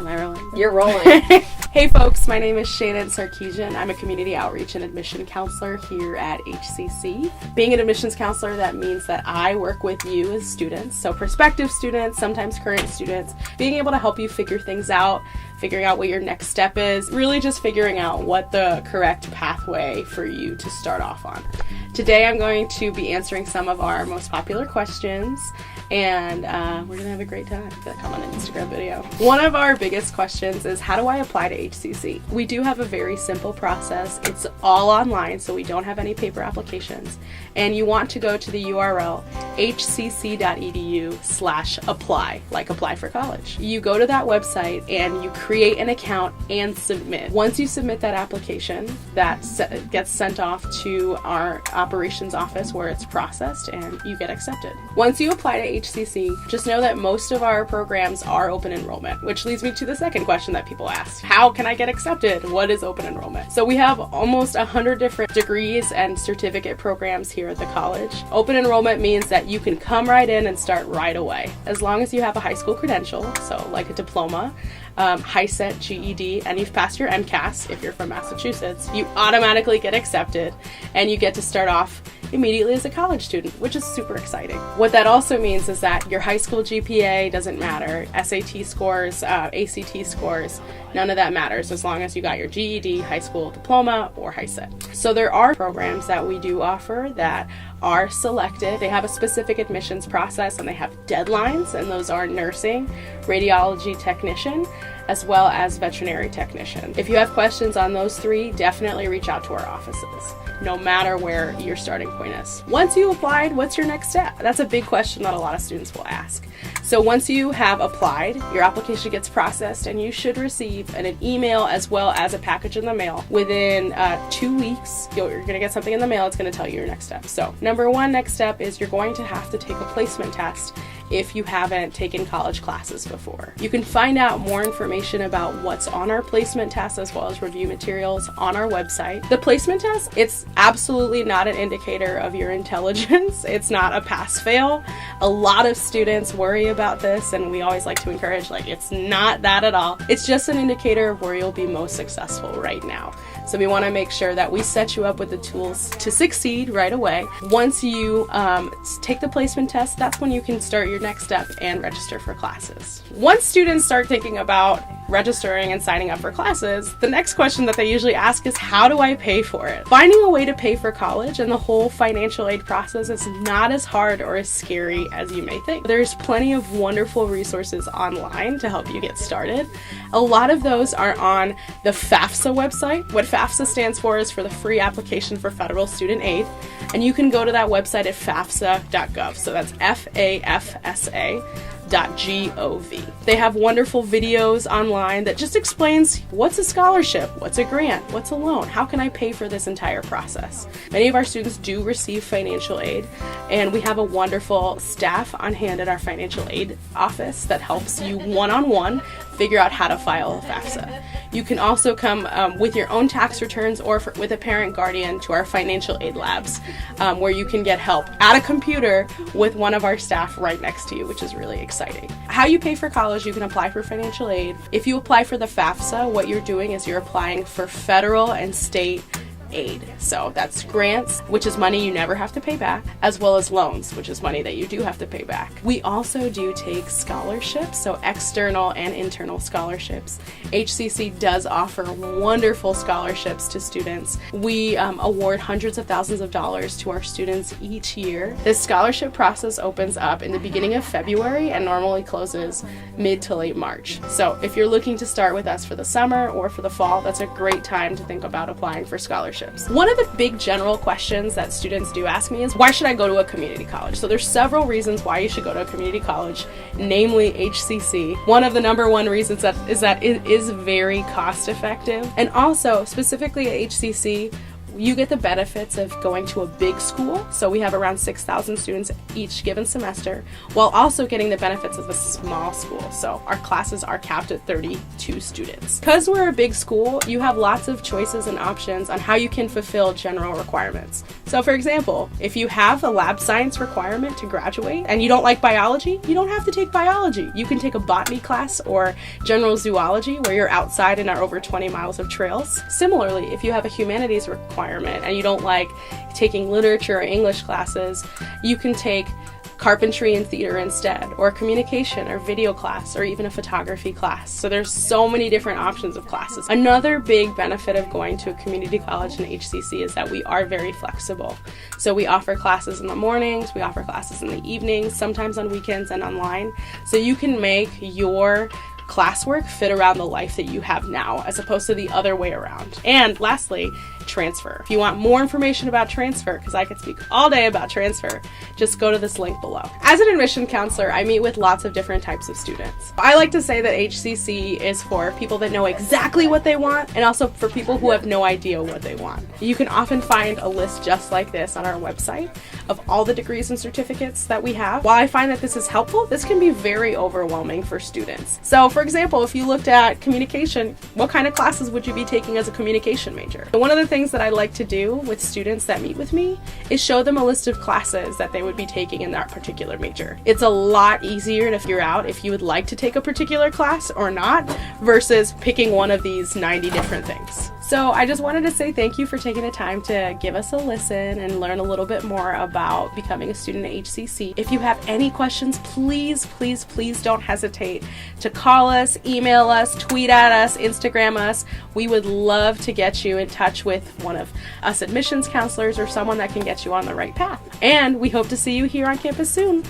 Am I rolling? You're rolling. Hey folks, my name is Shannon Sarkisian. I'm a community outreach and admission counselor here at HCC. Being an admissions counselor, that means that I work with you as students, so prospective students, sometimes current students, being able to help you figure things out, figuring out what your next step is, really just figuring out what the correct pathway for you to start off on. Today I'm going to be answering some of our most popular questions, and we're going to have a great time. It's going to come on an Instagram video. One of our biggest questions is, how do I apply to HCC? We do have a very simple process. It's all online, so we don't have any paper applications. And you want to go to the URL hcc.edu/apply, like apply for college. You go to that website and you create an account and submit. Once you submit that application, that gets sent off to our operations office where it's processed and you get accepted. Once you apply to HCC, just know that most of our programs are open enrollment, which leads me to the second question that people ask. How can I get accepted? What is open enrollment? So we have almost 100 different degrees and certificate programs here at the college. Open enrollment means that you can come right in and start right away, as long as you have a high school credential, so like a diploma, HCC, GED, and you've passed your MCAS. If you're from Massachusetts, you automatically get accepted and you get to start off immediately as a college student, which is super exciting. What that also means is that your high school GPA doesn't matter, SAT scores, ACT scores, none of that matters as long as you got your GED, high school diploma, or HCC. So there are programs that we do offer that are selected. They have a specific admissions process and they have deadlines, and those are nursing, radiology technician, as well as veterinary technician. If you have questions on those three, definitely reach out to our offices, no matter where your starting point is. Once you applied, what's your next step? That's a big question that a lot of students will ask. So once you have applied, your application gets processed and you should receive an email as well as a package in the mail. Within 2 weeks, you're gonna get something in the mail. It's gonna tell you your next step. So number one next step is you're going to have to take a placement test if you haven't taken college classes before. You can find out more information about what's on our placement test as well as review materials on our website. The placement test, it's absolutely not an indicator of your intelligence. It's not a pass-fail. A lot of students worry about this, and we always like to encourage, like, it's not that at all. It's just an indicator of where you'll be most successful right now. So we want to make sure that we set you up with the tools to succeed right away. Once you take the placement test, that's when you can start your next step and register for classes. Once students start thinking about registering and signing up for classes, the next question that they usually ask is, how do I pay for it? Finding a way to pay for college and the whole financial aid process is not as hard or as scary as you may think. There's plenty of wonderful resources online to help you get started. A lot of those are on the FAFSA website. What FAFSA stands for is for the Free Application for Federal Student Aid, and you can go to that website at fafsa.gov. So that's FAFSA.gov. They have wonderful videos online that just explains what's a scholarship, what's a grant, what's a loan, how can I pay for this entire process. Many of our students do receive financial aid, and we have a wonderful staff on hand at our financial aid office that helps you one-on-one figure out how to file a FAFSA. You can also come with your own tax returns or with a parent guardian to our financial aid labs, where you can get help at a computer with one of our staff right next to you, which is really exciting. How you pay for college, you can apply for financial aid. If you apply for the FAFSA, what you're doing is you're applying for federal and state aid. So that's grants, which is money you never have to pay back, as well as loans, which is money that you do have to pay back. We also do take scholarships, so external and internal scholarships. HCC does offer wonderful scholarships to students. We award hundreds of thousands of dollars to our students each year. This scholarship process opens up in the beginning of February and normally closes mid to late March. So if you're looking to start with us for the summer or for the fall, that's a great time to think about applying for scholarships. One of the big general questions that students do ask me is, why should I go to a community college? So there's several reasons why you should go to a community college, namely HCC. One of the number one reasons is that it is very cost effective, and also specifically at HCC, You get the benefits of going to a big school, so we have around 6,000 students each given semester, while also getting the benefits of a small school, so our classes are capped at 32 students. Because we're a big school, you have lots of choices and options on how you can fulfill general requirements. So for example, if you have a lab science requirement to graduate and you don't like biology, you don't have to take biology. You can take a botany class or general zoology where you're outside and are over 20 miles of trails. Similarly, if you have a humanities requirement and you don't like taking literature or English classes, you can take carpentry and theater instead, or communication or video class, or even a photography class. So there's so many different options of classes. Another big benefit of going to a community college and HCC is that we are very flexible. So we offer classes in the mornings, we offer classes in the evenings, sometimes on weekends and online. So you can make your classwork fit around the life that you have now, as opposed to the other way around. And lastly, transfer. If you want more information about transfer, because I could speak all day about transfer, just go to this link below. As an admission counselor, I meet with lots of different types of students. I like to say that HCC is for people that know exactly what they want, and also for people who have no idea what they want. You can often find a list just like this on our website of all the degrees and certificates that we have. While I find that this is helpful, this can be very overwhelming for students. So for example, if you looked at communication, what kind of classes would you be taking as a communication major? One of the things that I like to do with students that meet with me is show them a list of classes that they would be taking in that particular major. It's a lot easier to figure out if you would like to take a particular class or not versus picking one of these 90 different things. So I just wanted to say thank you for taking the time to give us a listen and learn a little bit more about becoming a student at HCC. If you have any questions, please don't hesitate to call us, email us, tweet at us, Instagram us. We would love to get you in touch with one of us admissions counselors or someone that can get you on the right path. And we hope to see you here on campus soon.